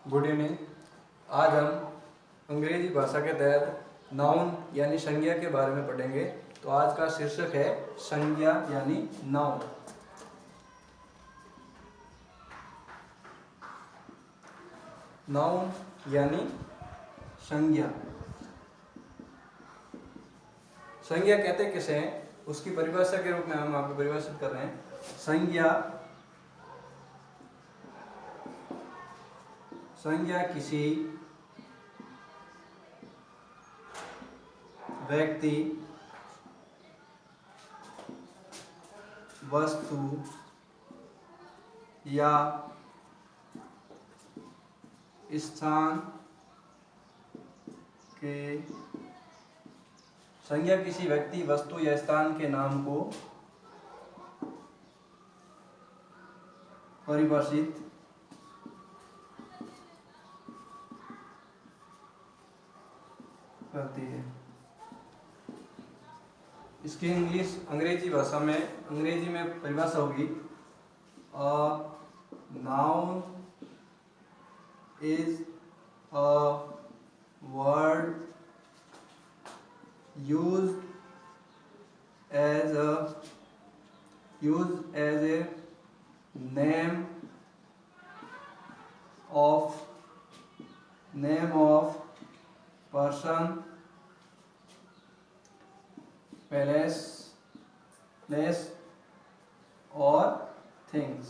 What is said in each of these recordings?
Good evening. आज हम अंग्रेजी भाषा के तहत नाउन यानी संज्ञा के बारे में पढ़ेंगे। तो आज का शीर्षक है संज्ञा यानी नाउन। नाउन यानी संज्ञा। संज्ञा कहते किसे हैं, उसकी परिभाषा के रूप में हम आपको परिभाषित कर रहे हैं। संज्ञा किसी व्यक्ति, वस्तु या स्थान के संज्ञा किसी व्यक्ति, वस्तु या स्थान के नाम को परिभाषित करती है। इसकी अंग्रेजी भाषा में अंग्रेजी में परिभाषा होगी, noun is a word used as a name of person, place और things।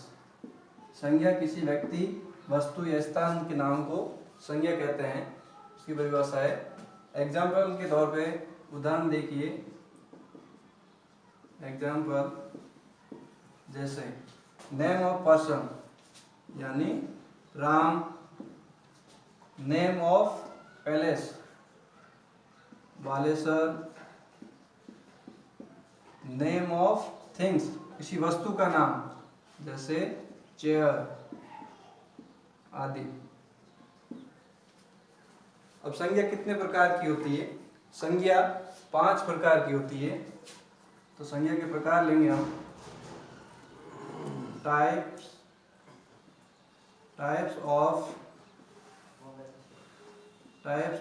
संज्ञा किसी व्यक्ति, वस्तु या स्थान के नाम को संज्ञा कहते हैं। उसकी परिभाषा है। एग्जाम्पल के तौर पे उदाहरण देखिए। एग्जाम्पल जैसे नेम ऑफ पर्सन यानी Ram, name of palace Baleshwar, name of things किसी वस्तु का नाम जैसे चेयर आदि। अब संज्ञा कितने प्रकार की होती है? संज्ञा 5 प्रकार की होती है। तो संज्ञा के प्रकार लेंगे हम। Types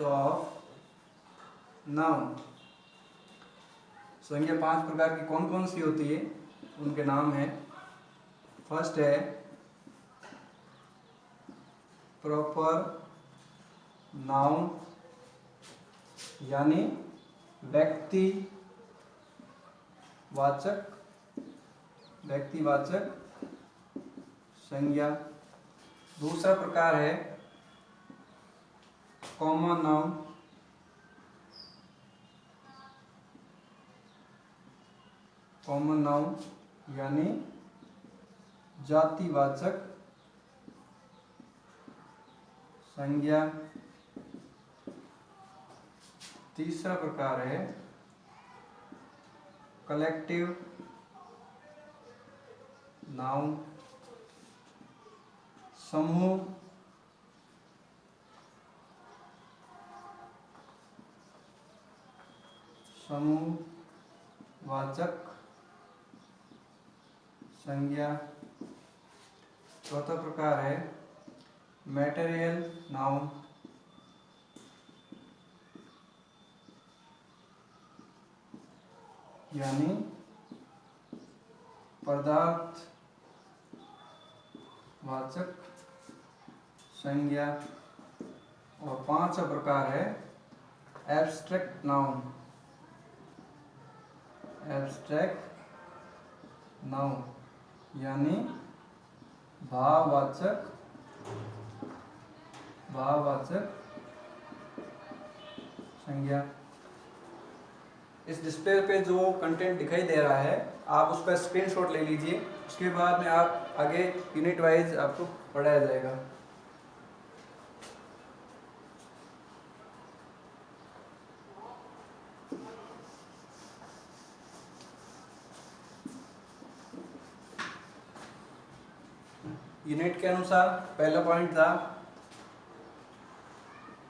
of noun. संज्ञा 5 प्रकार की कौन कौन सी होती है, उनके नाम हैं। फर्स्ट है प्रॉपर नाउन यानी व्यक्तिवाचक संज्ञा। दूसरा प्रकार है कॉमन नाउन यानी जातिवाचक संज्ञा। तीसरा प्रकार है कलेक्टिव नाउन, समूहवाचक संज्ञा। चौथा प्रकार है मैटेरियल नाउन, यानी पदार्थवाचक संज्ञा। और 5वां प्रकार है एब्स्ट्रैक्ट नाउन यानी भाववाचक संज्ञा। इस डिस्प्ले पे जो कंटेंट दिखाई दे रहा है, आप उसका स्क्रीनशॉट ले लीजिए। उसके बाद में आप आगे यूनिट वाइज आपको पढ़ाया जाएगा। यूनिट के अनुसार पहला पॉइंट था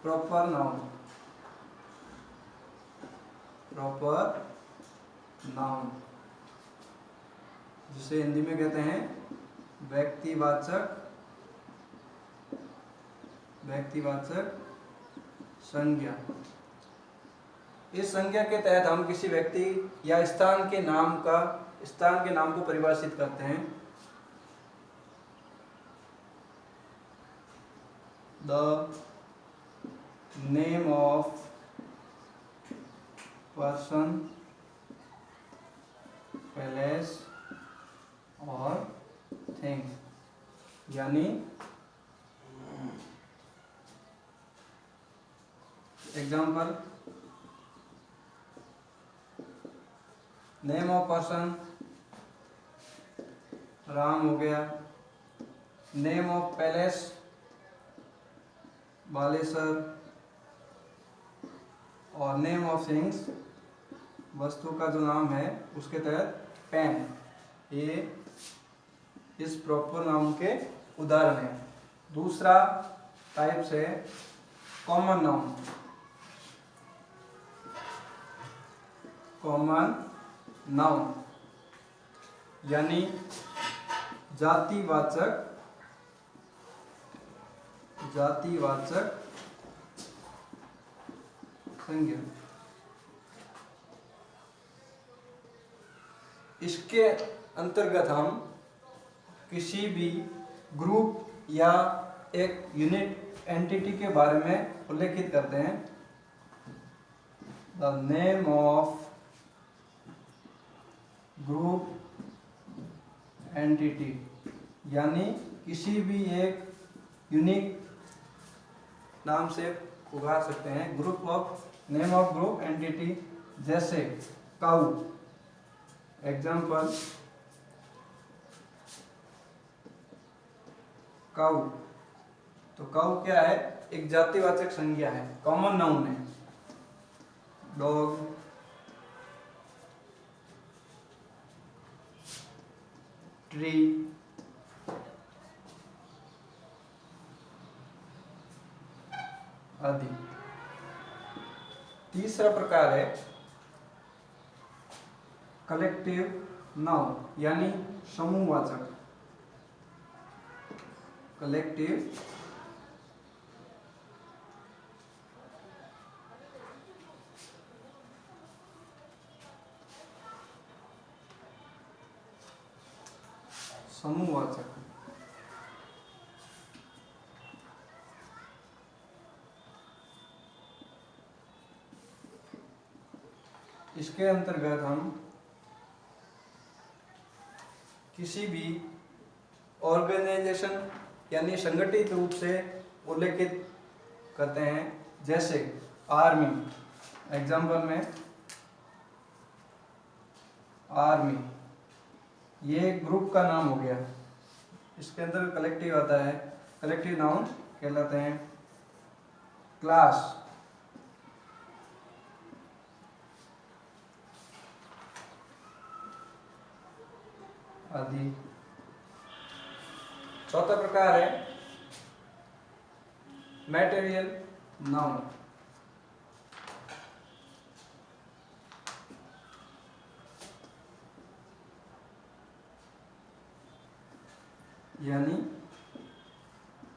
प्रॉपर नाउन, जिसे हिंदी में कहते हैं व्यक्तिवाचक व्यक्तिवाचक संज्ञा। इस संज्ञा के तहत हम किसी व्यक्ति या स्थान के नाम को परिभाषित करते हैं। The name of person, place और थिंग्स, यानी example, name of person Ram हो गया, नेम ऑफ पैलेस बालेश्वर, और नेम ऑफ थिंग्स वस्तु का जो नाम है उसके तहत पेन। ये इस प्रॉपर नाउन के उदाहरण है। दूसरा टाइप से कॉमन नाउन। कॉमन नाउन यानी जातिवाचक संज्ञा। इसके अंतर्गत हम किसी भी ग्रुप या एक यूनिट एंटिटी के बारे में उल्लेखित करते हैं। The name of group entity, यानी किसी भी एक यूनिक नाम से पुकार सकते हैं। Group of name of group entity, जैसे काऊ। एग्जाम्पल, काऊ। तो काऊ क्या है? एक जातिवाचक संज्ञा है, कॉमन नाउन है। डॉग, ट्री, आदि। तीसरा प्रकार है कलेक्टिव नाउन, यानी समूहवाचक। कलेक्टिव समूहवाचक। इसके अंतर्गत हम किसी भी ऑर्गेनाइजेशन यानी संगठित रूप से उल्लेखित करते हैं, जैसे आर्मी। एग्जाम्पल में आर्मी, ये ग्रुप का नाम हो गया। इसके अंदर कलेक्टिव आता है, कलेक्टिव नाउन कहलाते हैं। क्लास, आदि। चौथा प्रकार है मैटेरियल नाउन, यानी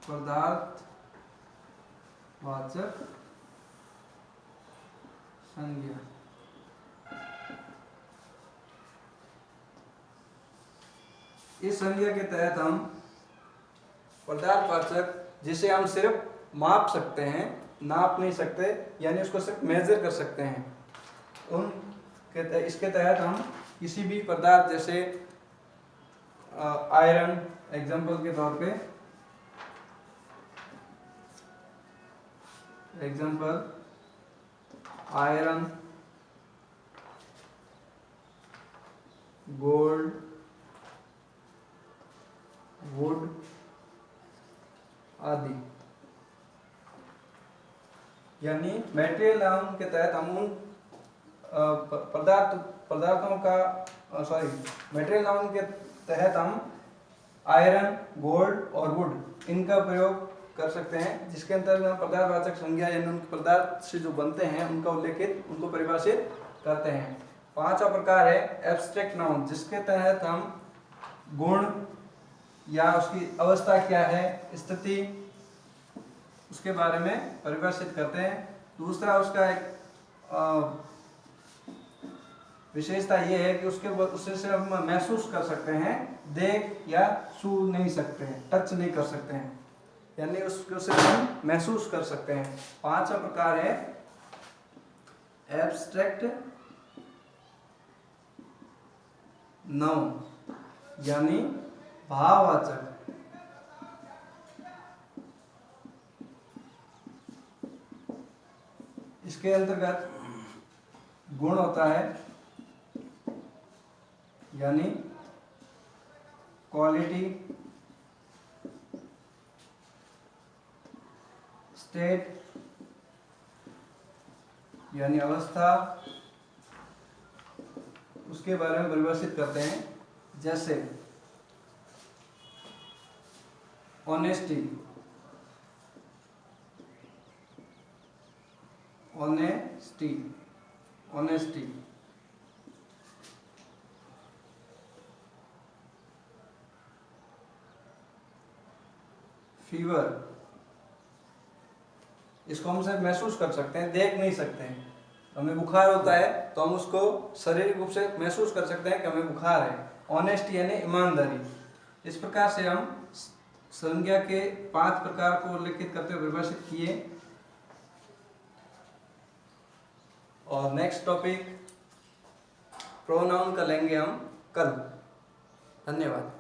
पदार्थवाचक संज्ञा। इस संज्ञा के तहत हम पदार्थवाचक, जिसे हम सिर्फ माप सकते हैं, नाप नहीं सकते, यानी उसको सिर्फ मेजर कर सकते हैं, इसके तहत हम किसी भी पदार्थ, जैसे आयरन, एग्जाम्पल के तौर पे, आयरन, गोल्ड, वुड आदि। यानी मेटेरियल नाउन के तहत हम उन पदार्थों का मेटेरियल नाउन के तहत हम आयरन, गोल्ड और वुड इनका प्रयोग कर सकते हैं, जिसके अंतर्गत हम पदार्थवाचक संज्ञा यानी उन पदार्थ से जो बनते हैं उनको परिभाषित करते हैं। पांचवा प्रकार है एब्स्ट्रैक्ट नाउन, जिसके तहत हम गुण या उसकी अवस्था क्या है, स्थिति, उसके बारे में परिभाषित करते हैं। दूसरा उसका एक विशेषता ये है कि उससे से हम महसूस कर सकते हैं, देख या छू नहीं सकते हैं, टच नहीं कर सकते हैं, यानी उससे हम महसूस कर सकते हैं। पांचवा प्रकार है एब्स्ट्रैक्ट नाउन, यानी भाववाचक। इसके अंतर्गत गुण होता है, यानी क्वालिटी, स्टेट यानी अवस्था, उसके बारे में परिभाषित करते हैं। जैसे ऑनेस्टी, ऑनेस्टी, ऑनेस्टी, फीवर, इसको हम सिर्फ महसूस कर सकते हैं, देख नहीं सकते हैं। हमें बुखार होता है तो हम उसको शारीरिक रूप से महसूस कर सकते हैं कि हमें बुखार है। ऑनेस्टी यानी ईमानदारी। इस प्रकार से हम संज्ञा के 5 प्रकार को उल्लेखित करते हुए परिभाषित किए। और नेक्स्ट टॉपिक प्रोनाउन का लेंगे हम कल। धन्यवाद।